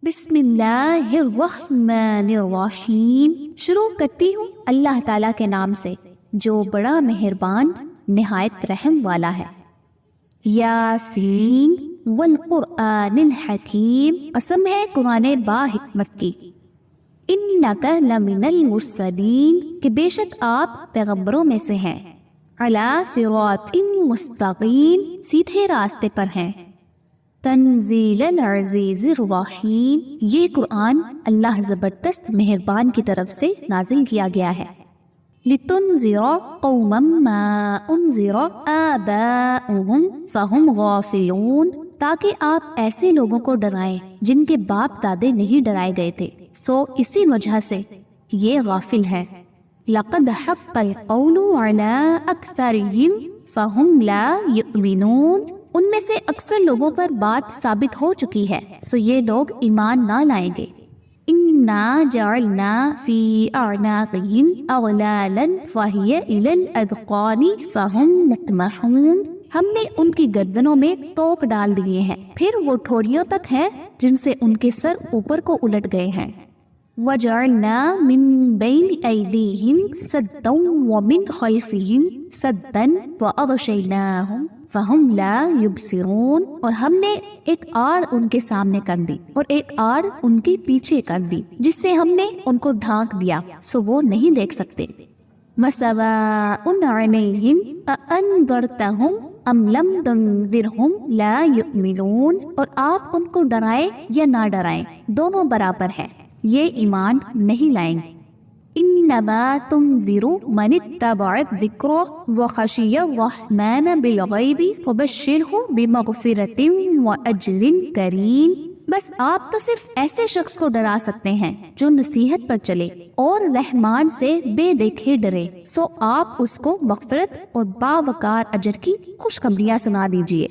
بسم اللہ الرحمن الرحیم، شروع کرتی ہوں اللہ تعالیٰ کے نام سے جو بڑا مہربان نہایت رحم والا ہے۔ یاسین والقرآن الحکیم، قسم ہے قرآن با حکمت کی۔ انک لمن المرسلین، کہ بے شک آپ پیغمبروں میں سے ہیں۔ علی صراط مستقیم، سیدھے راستے پر ہیں۔ تنزیل العزیز الرحیم، یہ قرآن اللہ زبردست مہربان کی طرف سے نازل کیا گیا ہے۔ لتنذر قوما ما انذر آباؤہم فہم غافلون، تاکہ آپ ایسے لوگوں کو ڈرائیں جن کے باپ دادے نہیں ڈرائے گئے تھے، سو اسی وجہ سے یہ غافل ہیں۔ لقد حق القول علی اکثرہم فہم لا یؤمنون، ان میں سے اکثر لوگوں پر بات ثابت ہو چکی ہے، سو یہ لوگ ایمان نہ لائیں گے۔ انا جعلنا فی اعناقہم اغلالا فہی الی الاذقان فہم مقمحون، ہم نے ان کی گردنوں میں توق ڈال دیے ہیں، پھر وہ ٹھوڑیوں تک ہیں جن سے ان کے سر اوپر کو الٹ گئے ہیں۔ وجعلنا من بین ایدیہم سدا ومن خلفہم سدا واغشیناہم فہم لا یبصرون، اور ہم نے ایک آڑ ان کے سامنے کر دی اور ایک آڑ ان کے پیچھے کر دی، جس سے ہم نے ان کو ڈھانک دیا، سو وہ نہیں دیکھ سکتے۔ وَسَوَاءٌ عَلَيْهِمْ أَأَنذَرْتَهُمْ أَمْ لَمْ تُنذِرْهُمْ لَا يُؤْمِنُونَ، اور آپ ان کو ڈرائیں یا نہ ڈرائیں دونوں برابر ہیں، یہ ایمان نہیں لائیں گے۔ انما تنذر من اتبع الذکر وخشی الرحمن بالغیب فبشرہ بمغفرۃ واجر کریم، بس آپ تو صرف ایسے شخص کو ڈرا سکتے ہیں جو نصیحت پر چلے اور رحمان سے بے دیکھے ڈرے، سو آپ اس کو مغفرت اور باوقار اجر کی خوشخبریاں سنا دیجئے۔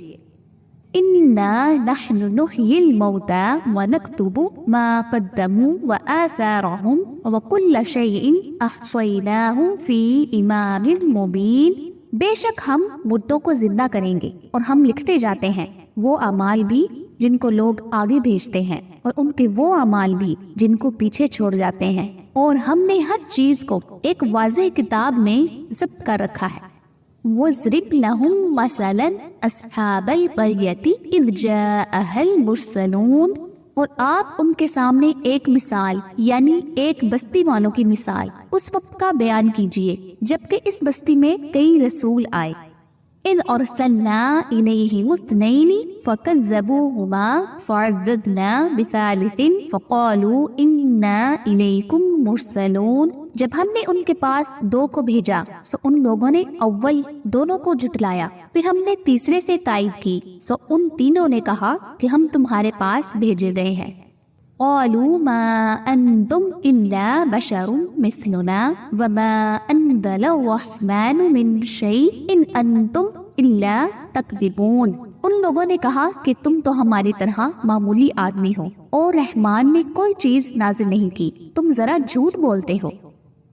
انا نحن نحیی الموتى ونکتب ما قدموا وآثارهم وکل شیء احصیناہ فی امام مبین، بے شک ہم مردوں کو زندہ کریں گے اور ہم لکھتے جاتے ہیں وہ اعمال بھی جن کو لوگ آگے بھیجتے ہیں اور ان کے وہ اعمال بھی جن کو پیچھے چھوڑ جاتے ہیں، اور ہم نے ہر چیز کو ایک واضح کتاب میں ضبط کر رکھا ہے۔ وَاضْرِبْ لَهُمْ مَثَلًا أَصْحَابَ الْقَرْيَةِ إِذْ جَاءَهَا الْمُرْسَلُونَ، اور آپ ان کے سامنے ایک مثال یعنی ایک بستی والوں کی مثال اس وقت کا بیان کیجئے جبکہ اس بستی میں کئی رسول آئے۔ اِذْ أَرْسَلْنَا إِلَيْهِمُ اثْنَيْنِ فَكَذَّبُوهُمَا فَعَزَّزْنَا بِثَالِثٍ فَقَالُوا إِنَّا إِلَيْكُمْ مُرْسَلُونَ، جب ہم نے ان کے پاس دو کو بھیجا سو ان لوگوں نے اول دونوں کو جھٹلایا، پھر ہم نے تیسرے سے تائید کی، سو ان تینوں نے کہا کہ ہم تمہارے پاس بھیجے گئے ہیں۔ قالوا ما انتم الا بشر مثلنا وما انزل الرحمن من شيء ان انتم الا تكذبون، ان لوگوں نے کہا کہ تم تو ہماری طرح معمولی آدمی ہو اور رحمان نے کوئی چیز نازل نہیں کی، تم ذرا جھوٹ بولتے ہو۔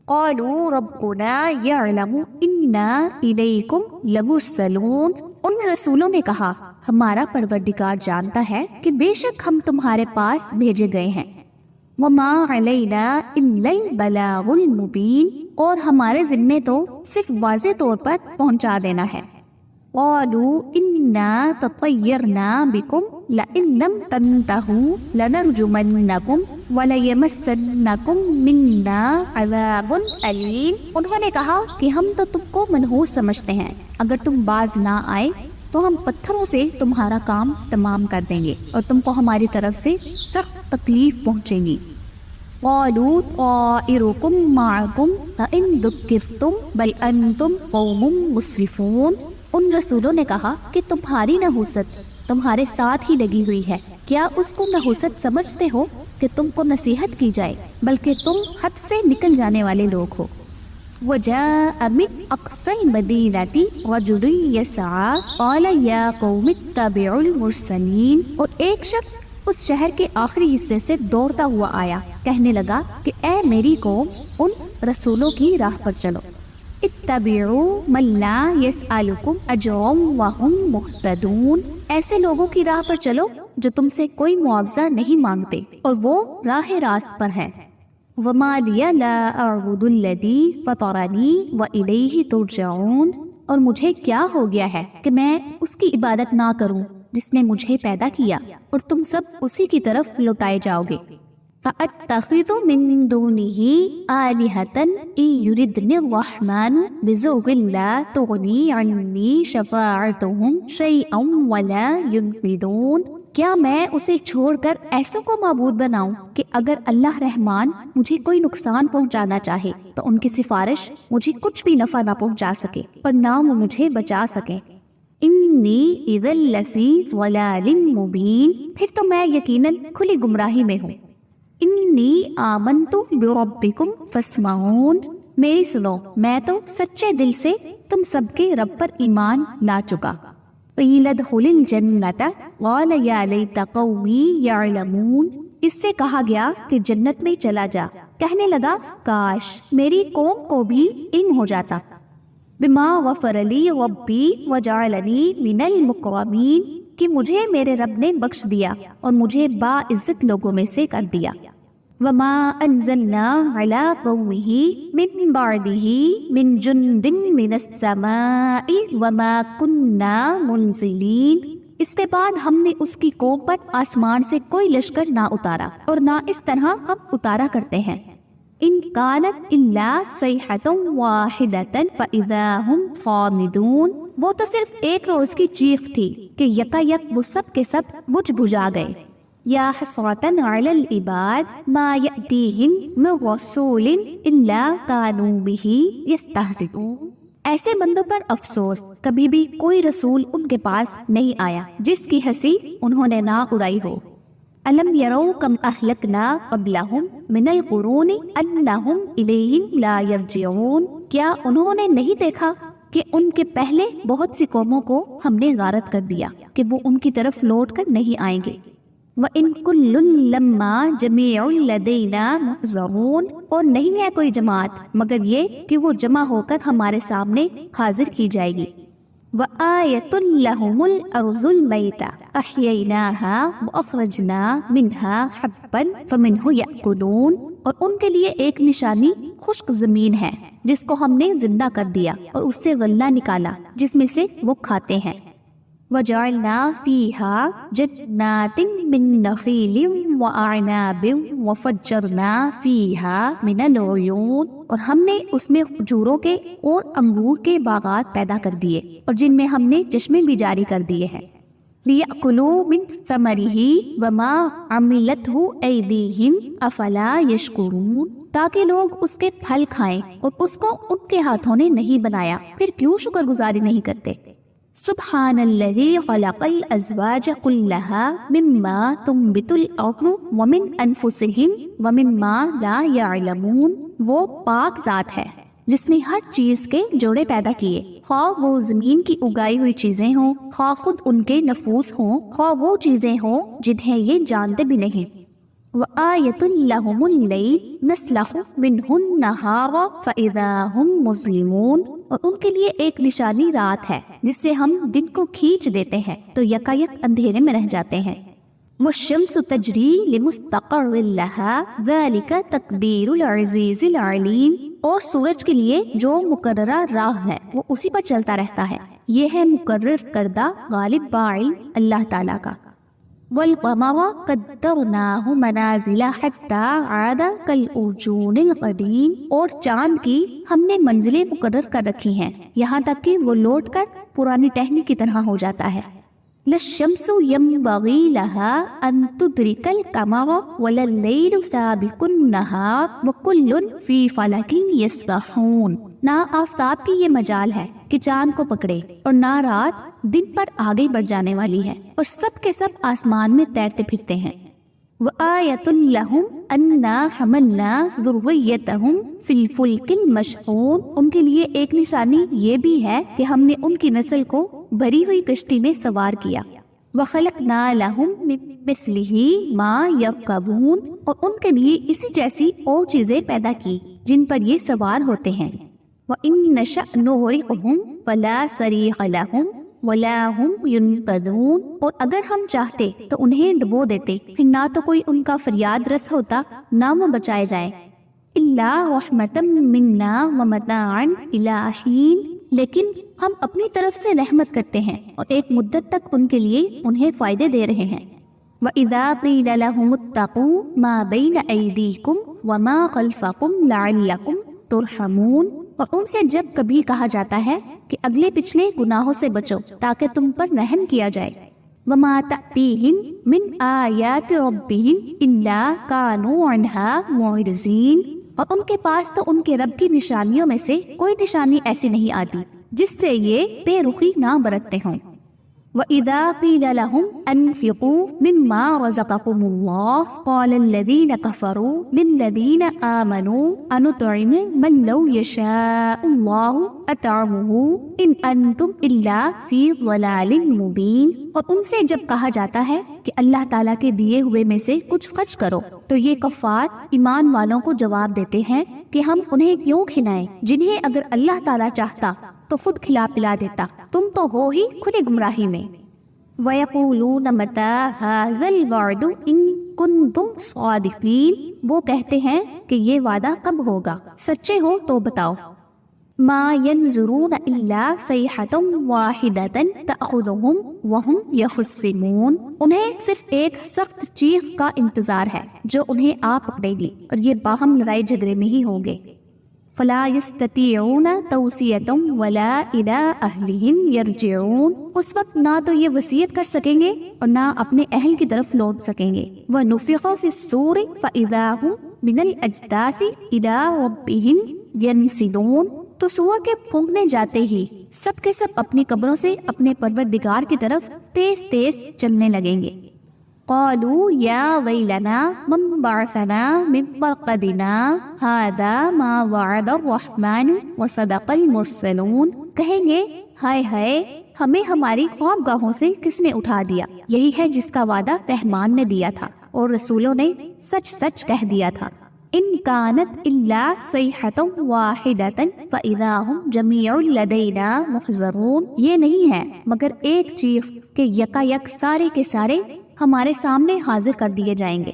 قالوا ربنا يعلم انا الیکم لمرسلون، ان رسولوں نے کہا ہمارا پروردگار جانتا ہے کہ بے شک ہم تمہارے پاس بھیجے گئے ہیں۔ وما علینا الا البلاغ المبین، اور ہمارے ذمے تو صرف واضح طور پر پہنچا دینا ہے۔ قالوا انا تطیرنا بکم لئن لم تنتہوا لنرجمنکم وَلَيَمَسَّنَّكُمْ مِنَّا عَذَابٌ أَلِيمٌ، انہوں نے کہا کہ ہم تو تم کو منحوس سمجھتے ہیں، اگر تم باز نہ آئے تو ہم پتھروں سے تمہارا کام تمام کر دیں گے اور تم کو ہماری طرف سے سخت تکلیف پہنچے گی۔ قَالُوا طَائِرُكُمْ مَعَكُمْ أَإِن ذُكِّرْتُمْ بَلْ أَنْتُمْ قَوْمٌ مُسْرِفُونَ، ان رسولوں نے کہا کہ تمہاری نحوست تمہارے ساتھ ہی لگی ہوئی ہے، کیا اس کو نحوست سمجھتے ہو کہ تم کو نصیحت کی جائے، بلکہ تم حد سے نکل جانے والے لوگ ہو۔ وَجَاءَ مِنْ أَقْصَى الْمَدِينَةِ رَجُلٌ يَسْعَىٰ قَالَ يَا قَوْمِ اتَّبِعُوا الْمُرْسَلِينَ، اور ایک شخص اس شہر کے آخری حصے سے دوڑتا ہوا آیا، کہنے لگا کہ اے میری قوم، ان رسولوں کی راہ پر چلو۔ اتبعوا من لا يسألكم اجرا وهم مهتدون، ایسے لوگوں کی راہ پر چلو جو تم سے کوئی معاوضہ نہیں مانگتے اور وہ راہ راست پر ہیں۔ وما لی لا اعبد الذی فطرنی والیہ ترجعون، اور مجھے کیا ہو گیا ہے کہ میں اس کی عبادت نہ کروں جس نے مجھے پیدا کیا اور تم سب اسی کی طرف لوٹائے جاؤ گے۔ فَأَتَّخِذُ مِن دُونِهِ آلِهَةً إِن يُرِدْنِ الرَّحْمَنُ بِضُرٍّ لَا تُغْنِي عَنِّي شَفَاعَتُهُمْ شَيْئًا وَلَا يُنْقِذُونَ، کیا میں اسے چھوڑ کر ایسوں کو معبود بناؤں کہ اگر اللہ رحمان مجھے کوئی نقصان پہنچانا چاہے تو ان کی سفارش مجھے کچھ بھی نفع نہ پہنچا سکے پر نہ وہ مجھے بچا سکے۔ انی اذا لفی ضلال مبین، پھر تو میں یقیناً کھلی گمراہی میں ہوں۔ انی آمنت بربکم فاسمعون، میری سنو میں تو سچے دل سے تم سب کے رب پر ایمان لا چکا۔ قیل ادخل الجنۃ قال یا لیت قومی یعلمون، اس سے کہا گیا کہ جنت میں چلا جا، کہنے لگا کاش میری قوم کو بھی علم ہو جاتا۔ بما غفر لی ربی وجعلنی من المکرمین، کہ مجھے میرے رب نے بخش دیا اور مجھے باعزت لوگوں میں سے کر دیا۔ وما انزلنا علی قومہ من بعدہ من جند من السماء وما کننا منزلین، اس کے بعد ہم نے اس کی قوم پر آسمان سے کوئی لشکر نہ اتارا اور نہ اس طرح ہم اتارا کرتے ہیں۔ ان کانت الا صیحۃ واحدۃ فاذا ہم خامدون، وہ تو صرف ایک روز کی چیخ تھی کہ یکا یک وہ سب کے سب بجھ بجھا گئے۔ یا حسرۃ علی العباد ما یأتیہم من رسول الا کانوا بہ یستہزئون، ایسے بندوں پر افسوس، کبھی بھی کوئی رسول ان کے پاس نہیں آیا جس کی ہنسی انہوں نے نہ اڑائی ہو۔ الم یروا کم اہلکنا قبلہم من القرون انہم الیہم لا یرجعون، کیا انہوں نے نہیں دیکھا کہ ان کے پہلے بہت سی قوموں کو ہم نے غارت کر دیا کہ وہ ان کی طرف لوٹ کر نہیں آئیں گے۔ وَإِن كُلٌّ لَمَّا جَمِيعٌ لَدَيْنَا مُحْضَرُونَ، اور نہیں ہے کوئی جماعت مگر یہ کہ وہ جمع ہو کر ہمارے سامنے حاضر کی جائے گی۔ وَآيَةٌ لَهُمُ الْأَرْضُ الْمَيْتَةُ أَحْيَيْنَاهَا وَأَخْرَجْنَا مِنْهَا حَبًّا فَمِنْهُ يَأْكُلُونَ، اور ان کے لیے ایک نشانی خشک زمین ہے جس کو ہم نے زندہ کر دیا اور اس سے غلہ نکالا جس میں سے وہ کھاتے ہیں۔ وَجَعَلْنَا فِيهَا جَنَّاتٍ مِّن نَخِيلٍ وَأَعْنَابٍ وَفَجَّرْنَا فِيهَا مِنَ الْعُيُونِ، اور ہم نے اس میں کھجوروں کے اور انگور کے باغات پیدا کر دیے اور جن میں ہم نے چشمے بھی جاری کر دیے ہیں۔ لِيَأْكُلُوا مِن ثَمَرِهِ وَمَا عَمِلَتْهُ أَيْدِيهِمْ أَفَلَا يَشْكُرُونَ، تاکہ لوگ اس کے پھل کھائیں اور اس کو ان کے ہاتھوں نے نہیں بنایا، پھر کیوں شکر گزاری نہیں کرتے۔ سبحان الذی خلق الازواج كلها مما تنبت الارض ومن انفسهم ومما لا يعلمون، وہ پاک ذات ہے جس نے ہر چیز کے جوڑے پیدا کیے، خواہ وہ زمین کی اگائی ہوئی چیزیں ہوں، خواہ خود ان کے نفوس ہوں، خواہ وہ چیزیں ہوں جنہیں یہ جانتے بھی نہیں۔ وَآيَةٌ لَهُمُ اللَّيْلُ نَسْلَخُ مِنْهُ النَّهَارَ فَإِذَا هُمْ مُظْلِمُونَ، اور ان کے لیے ایک نشانی رات ہے جس سے ہم دن کو کھینچ دیتے ہیں تو یکایک اندھیرے میں رہ جاتے ہیں۔ وَالشَّمْسُ تَجْرِي لِمُسْتَقَرٍّ لَهَا ذَلِكَ تَقْدِيرُ الْعَزِيزِ الْعَلِيمِ، اور سورج کے لیے جو مقررہ راہ ہے وہ اسی پر چلتا رہتا ہے، یہ ہے مقرر کردہ غالب باعل اللہ تعالیٰ کا۔ وَالْقَمَرَ قَدَّرْنَاهُ مَنَازِلَ حَتَّى عَادَ كَالْأُرْجُونِ الْقَدِيمِ، اور چاند کی ہم نے منزلیں مقرر کر رکھی ہیں یہاں تک کہ وہ لوٹ کر پرانی ٹہنی کی طرح ہو جاتا ہے۔ لَلشَّمْسُ يَنبَغِي لَهَا أَن تُدْرِكَ الْقَمَرَ وَلَا اللَّيْلُ سَابِقُ النَّهَارِ وَكُلٌّ فِي فَلَكٍ يَسْبَحُونَ، نہ آفتاب کی یہ مجال ہے کہ چاند کو پکڑے اور نہ رات دن پر آگے بڑھ جانے والی ہے، اور سب کے سب آسمان میں تیرتے پھرتے ہیں۔ وَآيَةٌ لَهُمْ أَنَّا حَمَلْنَا ذُرِّيَّتَهُمْ فِي الْفُلْكِ الْمَشْحُونِ، ان کے لیے ایک نشانی یہ بھی ہے کہ ہم نے ان کی نسل کو بھری ہوئی کشتی میں سوار کیا۔ وَخَلَقْنَا لَهُمْ مِن مِثْلِهِ مَا يَرْكَبُونَ، اور ان کے لیے اسی جیسی اور چیزیں پیدا کی جن پر یہ سوار ہوتے ہیں۔ وَإِن نَشَأْ نُغْرِقْهُمْ فَلَا صَرِيخَ لَهُمْ وَلَا هُمْ يُنْقَذُونَ، اور اگر ہم چاہتے تو انہیں ڈبو دیتے، پھر نہ تو کوئی ان کا فریاد رس ہوتا نہ وہ بچائے جائیں۔ إِلَّا رَحْمَةً مِنَّا وَمَتَاعًا إِلَىٰ حِينٍ، لیکن ہم اپنی طرف سے رحمت کرتے ہیں اور ایک مدت تک ان کے لیے انہیں فائدے دے رہے ہیں۔ وَإِذَا قِيلَ لَهُمُ اتَّقُوا مَا بَيْنَ أَيْدِيكُمْ وَمَا خَلْفَكُمْ لَعَلَّكُمْ تُرْحَمُونَ، اور ان سے جب کبھی کہا جاتا ہے کہ اگلے پچھلے گناہوں سے بچو تاکہ تم پر رحم کیا جائے۔ وَمَا تَأْتِيهِمْ مِنْ آيَاتِ رَبِّهِمْ إِلَّا كَانُوا عَنْهَا مُعْرِضِينَ، اور ان کے پاس تو ان کے رب کی نشانیوں میں سے کوئی نشانی ایسی نہیں آتی جس سے یہ بے رخی نہ برتتے ہوں۔ وَإِذَا قِيلَ لَهُمْ أَنفِقُوا مِمَّا رَزَقَكُمُ اللَّهُ قَالَ الَّذِينَ كَفَرُوا لِلَّذِينَ آمَنُوا أَنُطْعِمُ مَن لَّوْ يَشَاءُ اللَّهُ أَطْعَمَهُ إِنْ أَنْتُمْ إِلَّا فِي ضَلَالٍ مُّبِينٍ، اور ان سے جب کہا جاتا ہے کہ اللہ تعالیٰ کے دیے ہوئے میں سے کچھ خرچ کرو تو یہ کفار ایمان والوں کو جواب دیتے ہیں کہ ہم انہیں کیوں کھلائیں جنہیں اگر اللہ تعالیٰ چاہتا تو خود کھلا پلا دیتا، تم تو ہو ہی کھلی گمراہی میں۔ وَيَقُولُونَ مَتَىٰ هَٰذَا الْوَعْدُ إِن كُنتُمْ صَادِقِينَ، وہ کہتے ہیں کہ یہ وعدہ کب ہوگا، سچے ہو تو بتاؤ۔ مَا يَنظُرُونَ إِلَّا صَيْحَةً وَاحِدَةً تَأْخُذُهُمْ وَهُمْ يَخِصِّمُونَ، انہیں صرف ایک سخت چیخ کا انتظار ہے جو انہیں آ پکڑے گی اور یہ باہم لڑائی جھگڑے میں ہی ہوں گے۔ فَلَا يَسْتَطِيعُونَ تَوْصِيَةً وَلَا إِلَىٰ أَهْلِهِمْ يَرْجِعُونَ، اس وقت نہ تو یہ وصیت کر سکیں گے اور نہ اپنے اہل کی طرف لوٹ سکیں گے۔ وَنُفِخَ فِي الصُّورِ فَإِذَا هُمْ مِنَ الْأَجْدَاثِ إِلَىٰ رَبِّهِمْ يَنْسِلُونَ، تو سور کے پھونکنے جاتے ہی سب کے سب اپنی قبروں سے اپنے پروردگار کی طرف تیز تیز چلنے لگیں گے۔ قالوا یا ویلنا من بعثنا من مرقدنا هذا ما وعد الرحمن وصدق المرسلون، کہیں گے ہائے ہائے ہمیں ہماری خوابگاہوں سے کس نے اٹھا دیا، یہی ہے جس کا وعدہ رحمان نے دیا تھا اور رسولوں نے سچ سچ کہہ دیا تھا۔ ان كانت الا صيحة واحدة فاذا هم جميع لدينا محضرون، یہ نہیں ہے مگر ایک چیخ کہ یکا یک سارے کے سارے ہمارے سامنے حاضر کر دیے جائیں گے۔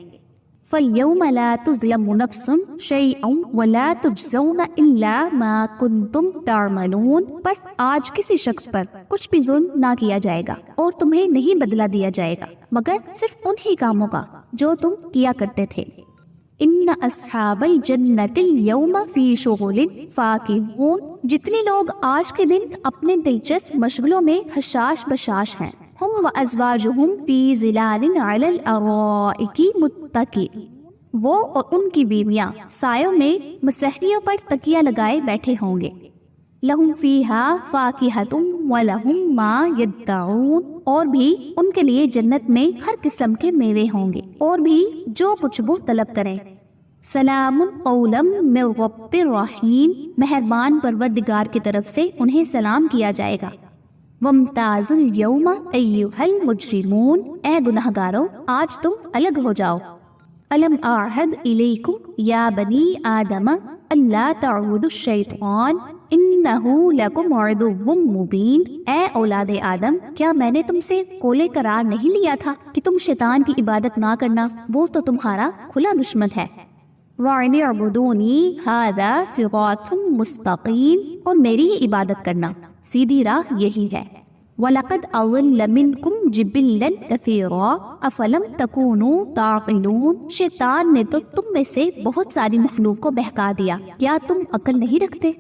فَالْيَوْمَ لَا تُظْلَمُ نَفْسٌ شَيْئًا وَلَا تُجْزَوْنَ إِلَّا مَا كُنْتُمْ تَعْمَلُونَ، بس آج کسی شخص پر کچھ بھی ظلم نہ کیا جائے گا اور تمہیں نہیں بدلہ دیا جائے گا مگر صرف انہی کاموں کا جو تم کیا کرتے تھے۔ ان اصحاب الجنت اليوم فی شغل فاکہون، جتنے لوگ آج کے دن اپنے دلچسپ مشغلوں میں حشاش بشاش ہیں۔ ہم وازواجہم فی ظلال علی الارائک متکئون، وہ اور ان کی بیویاں سایوں میں مسحریوں پر تکیہ لگائے بیٹھے ہوں گے۔ لہم فیہا فاکہۃ ولہم ما یدعون، اور بھی ان کے لیے جنت میں ہر قسم کے میوے ہوں گے اور بھی جو کچھ وہ طلب کریں۔ سلام قولا من رب الرحیم، مہربان پروردگار کی طرف سے انہیں سلام کیا جائے گا۔ وامتازوا اليوم ایھا المجرمون، اے گنہگارو آج تم الگ ہو جاؤ۔ الم اعہد الیکم یا بنی آدم الا تعبدوا الشیطان انہ لکم عدو مبین، اے اولاد آدم کیا میں نے تم سے کولے قرار نہیں لیا تھا کہ تم شیطان کی عبادت نہ کرنا، وہ تو تمہارا کھلا دشمن ہے۔ وَأَنِ اعْبُدُونِي هَذَا صِرَاطٌ مُسْتَقِيمٌ، اور میری ہی عبادت کرنا سیدھی راہ یہی ہے۔ وَلَقَدْ أَضَلَّ مِنْكُمْ جِبِلًّا كَثِيرًا أَفَلَمْ تَكُونُوا تَعْقِلُونَ، شیطان نے تو تم میں سے بہت ساری مخلوق کو بہکا دیا، کیا تم عقل نہیں رکھتے؟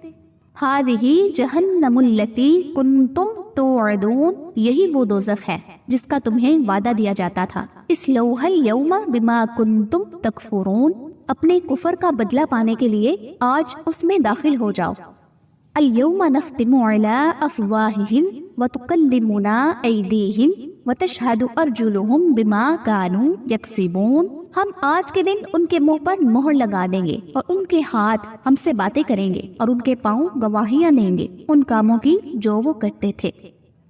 هَذِهِ جَهَنَّمُ الَّتِي كُنْتُمْ تُوعَدُونَ، یہی وہ دوزخ ہے جس کا تمہیں وعدہ دیا جاتا تھا۔ اصلوها اليوم بما كنتم تکفرون، اپنے کفر کا بدلہ پانے کے لیے آج اس میں داخل ہو جاؤ۔ اليوم نختم على افواههم وتكلمنا ايديهم وتشهد ارجلهم بما كانوا يكسبون، ہم آج کے دن ان کے منہ پر مہر لگا دیں گے اور ان کے ہاتھ ہم سے باتیں کریں گے اور ان کے پاؤں گواہیاں دیں گے ان کاموں کی جو وہ کرتے تھے۔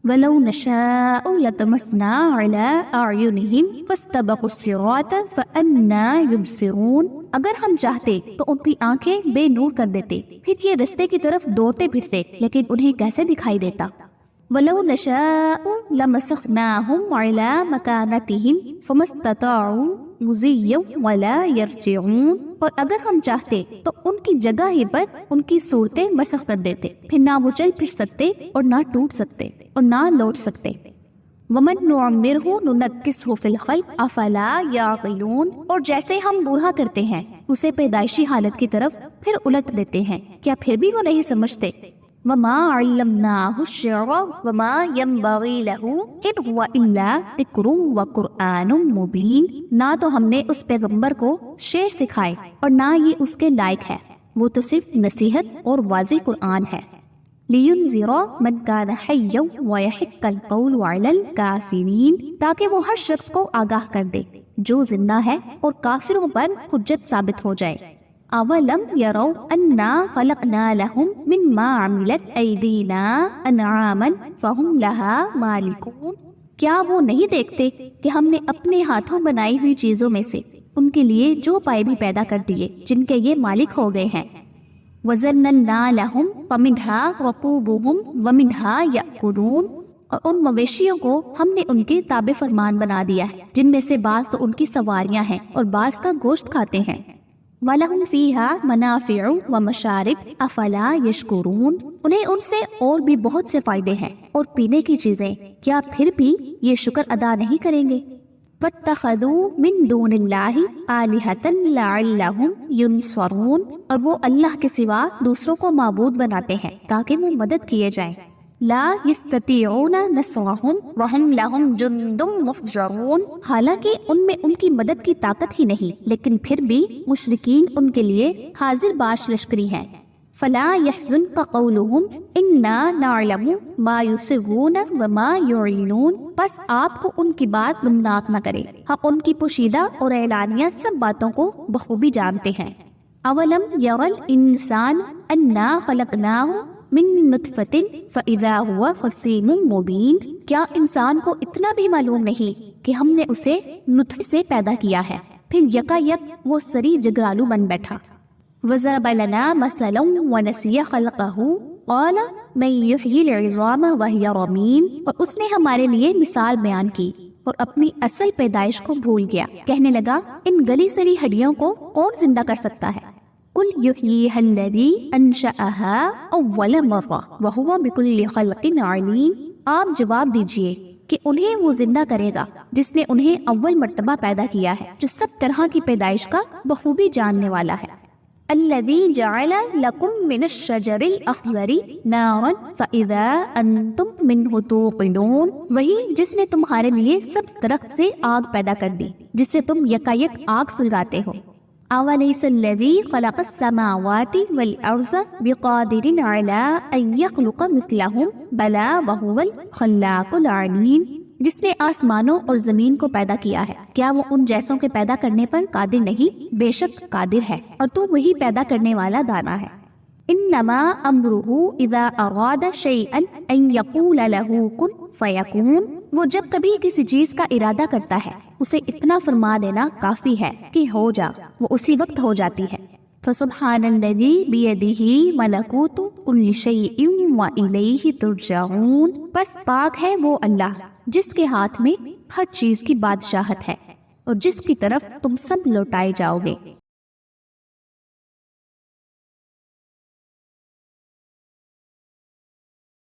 وَلَوْ نَشَاءُ لَطَمَسْنَا عَلَىٰ أَعْيُنِهِمْ فَاسْتَبَقُوا الصِّرَاطَ فَأَنَّىٰ يُبْصِرُونَ۔ اگر ہم چاہتے تو ان کی آنکھیں بے نور کر دیتے، پھر یہ رستے کی طرف دوڑتے پھرتے، لیکن انہیں کیسے دکھائی دیتا؟ وَلَوْ نَشَاءُ لَمَسَخْنَاهُمْ عَلَىٰ مَكَانَتِهِمْ فَمَا اسْتَطَاعُوا مُضِيًّا وَلَا يَرْجِعُونَ۔ اور اگر ہم چاہتے تو ان کی جگہ ہی پر ان کی صورتیں مسخ کر دیتے، پھر نہ وہ چل پھر سکتے اور نہ ٹوٹ سکتے اور نہ لوٹ سکتے۔ وَمَن نُعَمِّرْهُ نُنَكِّسْهُ فِي الْخَلْقِ أَفَلَا يَعْقِلُونَ۔ اور جیسے ہم بوڑھا کرتے ہیں اسے پیدائشی حالت کی طرف پھر الٹ دیتے ہیں، کیا پھر بھی وہ نہیں سمجھتے؟ وَمَا عَلَّمْنَاهُ الشِّعْرَ وَمَا يَنبَغِي لَهُ إِنْ هُوَ إِلَّا ذِكْرٌ وَقُرْآنٌ مُبِينٌ۔ نہ تو ہم نے اس پیغمبر کو شعر سکھائے اور نہ یہ اس کے لائق ہے، وہ تو صرف نصیحت اور واضح قرآن ہے۔ لِيُنذِرَ مَنْ كَانَ حَيًّا وَيَحِقَّ الْقَوْلُ عَلَى الْكَافِرِينَ۔ تاکہ وہ ہر شخص کو آگاہ کر دے جو زندہ ہے اور کافروں پر حجت ثابت ہو جائے۔ اولم یروا انا خلقنا لهم مما عملت ایدینا انعاما فهم لها مالکون۔ کیا وہ نہیں دیکھتے کہ ہم نے اپنے ہاتھوں بنائی ہوئی چیزوں میں سے ان کے لیے جو پائے بھی پیدا کر دیے جن کے یہ مالک ہو گئے ہیں۔ وَزَلَّلْنَا لَهُمْ فَمِنْهَا رَكُوبُهُمْ وَمِنْهَا يَأْكُلُونَ۔ اور ان مویشیوں کو ہم نے ان کے تابع فرمان بنا دیا ہے، جن میں سے بعض تو ان کی سواریاں ہیں اور بعض کا گوشت کھاتے ہیں۔ وَلَهُمْ فِيهَا مَنَافِعُ وَمَشَارِبُ أَفَلَا يَشْكُرُونَ۔ انہیں ان سے اور بھی بہت سے فائدے ہیں اور پینے کی چیزیں، کیا پھر بھی یہ شکر ادا نہیں کریں گے؟ وَاتَّخَذُوا مِن دُونِ اللَّهِ آلِهَةً لَعَلَّهُمْ يُنصَرُونَ۔ اور وہ اللہ کے سوا دوسروں کو معبود بناتے ہیں تاکہ وہ مدد کیے جائیں۔ لا يستطيعون نصرهم وهم لهم جند محضرون۔ حالانکہ ان میں ان کی مدد کی طاقت ہی نہیں، لیکن پھر بھی مشرکین ان کے لیے حاضر باش لشکری ہیں۔ فلا يحزنك قولهم انا نعلم ما يسرون وما يعلنون۔ پس آپ کو ان کی بات گمناک نہ کرے، ہم ان کی پوشیدہ اور اعلانیہ سب باتوں کو بخوبی جانتے ہیں۔ اولم ير الانسان انا خلقناه من نطفۃ فاذا هو خصیم مبین۔ کیا انسان کو اتنا بھی معلوم نہیں کہ ہم نے اسے نطفے سے پیدا کیا ہے، پھر یکا یک وہ سری جگرالو بن بیٹھا۔ وضرب لنا مثلا ونسی خلقہ قال من یحیی العظام وهي رمیم۔ اور اس نے ہمارے لیے مثال بیان کی اور اپنی اصل پیدائش کو بھول گیا، کہنے لگا ان گلی سڑی ہڈیوں کو کون زندہ کر سکتا ہے؟ قل یحییھا الذی انشأھا اول مرہ وہو بکل خلق علیم۔ آپ جواب دیجئے کہ انہیں وہ زندہ کرے گا جس نے انہیں اول مرتبہ پیدا کیا ہے، جو سب طرح کی پیدائش کا بخوبی جاننے والا ہے۔ الذی جعل لکم من الشجر الاخضر نارا فاذا انتم منہ توقدون۔ وہی جس نے تمہارے لیے سب درخت سے آگ پیدا کر دی جس سے تم یکایک آگ سلگاتے ہو۔ اولیس الذی خلق السماوات والارض بقادر علی ان یخلق مثلہم بلی وہو الخلاق العلیم۔ جس نے آسمانوں اور زمین کو پیدا کیا ہے، کیا وہ ان جیسوں کے پیدا کرنے پر قادر نہیں؟ بے شک قادر ہے، اور تو وہی پیدا کرنے والا دانا ہے۔ انما امرہ اذا اراد شیئا ان یقول لہ کن فیکون۔ وہ جب کبھی کسی چیز کا ارادہ کرتا ہے اسے اتنا فرما دینا کافی ہے کہ ہو جا، وہ اسی وقت ہو جاتی ہے۔ فسبحان الذی بیدہ ملکوت کل شیء والیہ ترجعون۔ بس پاک ہے وہ اللہ جس کے ہاتھ میں ہر چیز کی بادشاہت ہے اور جس کی طرف تم سب لوٹائے جاؤ گے۔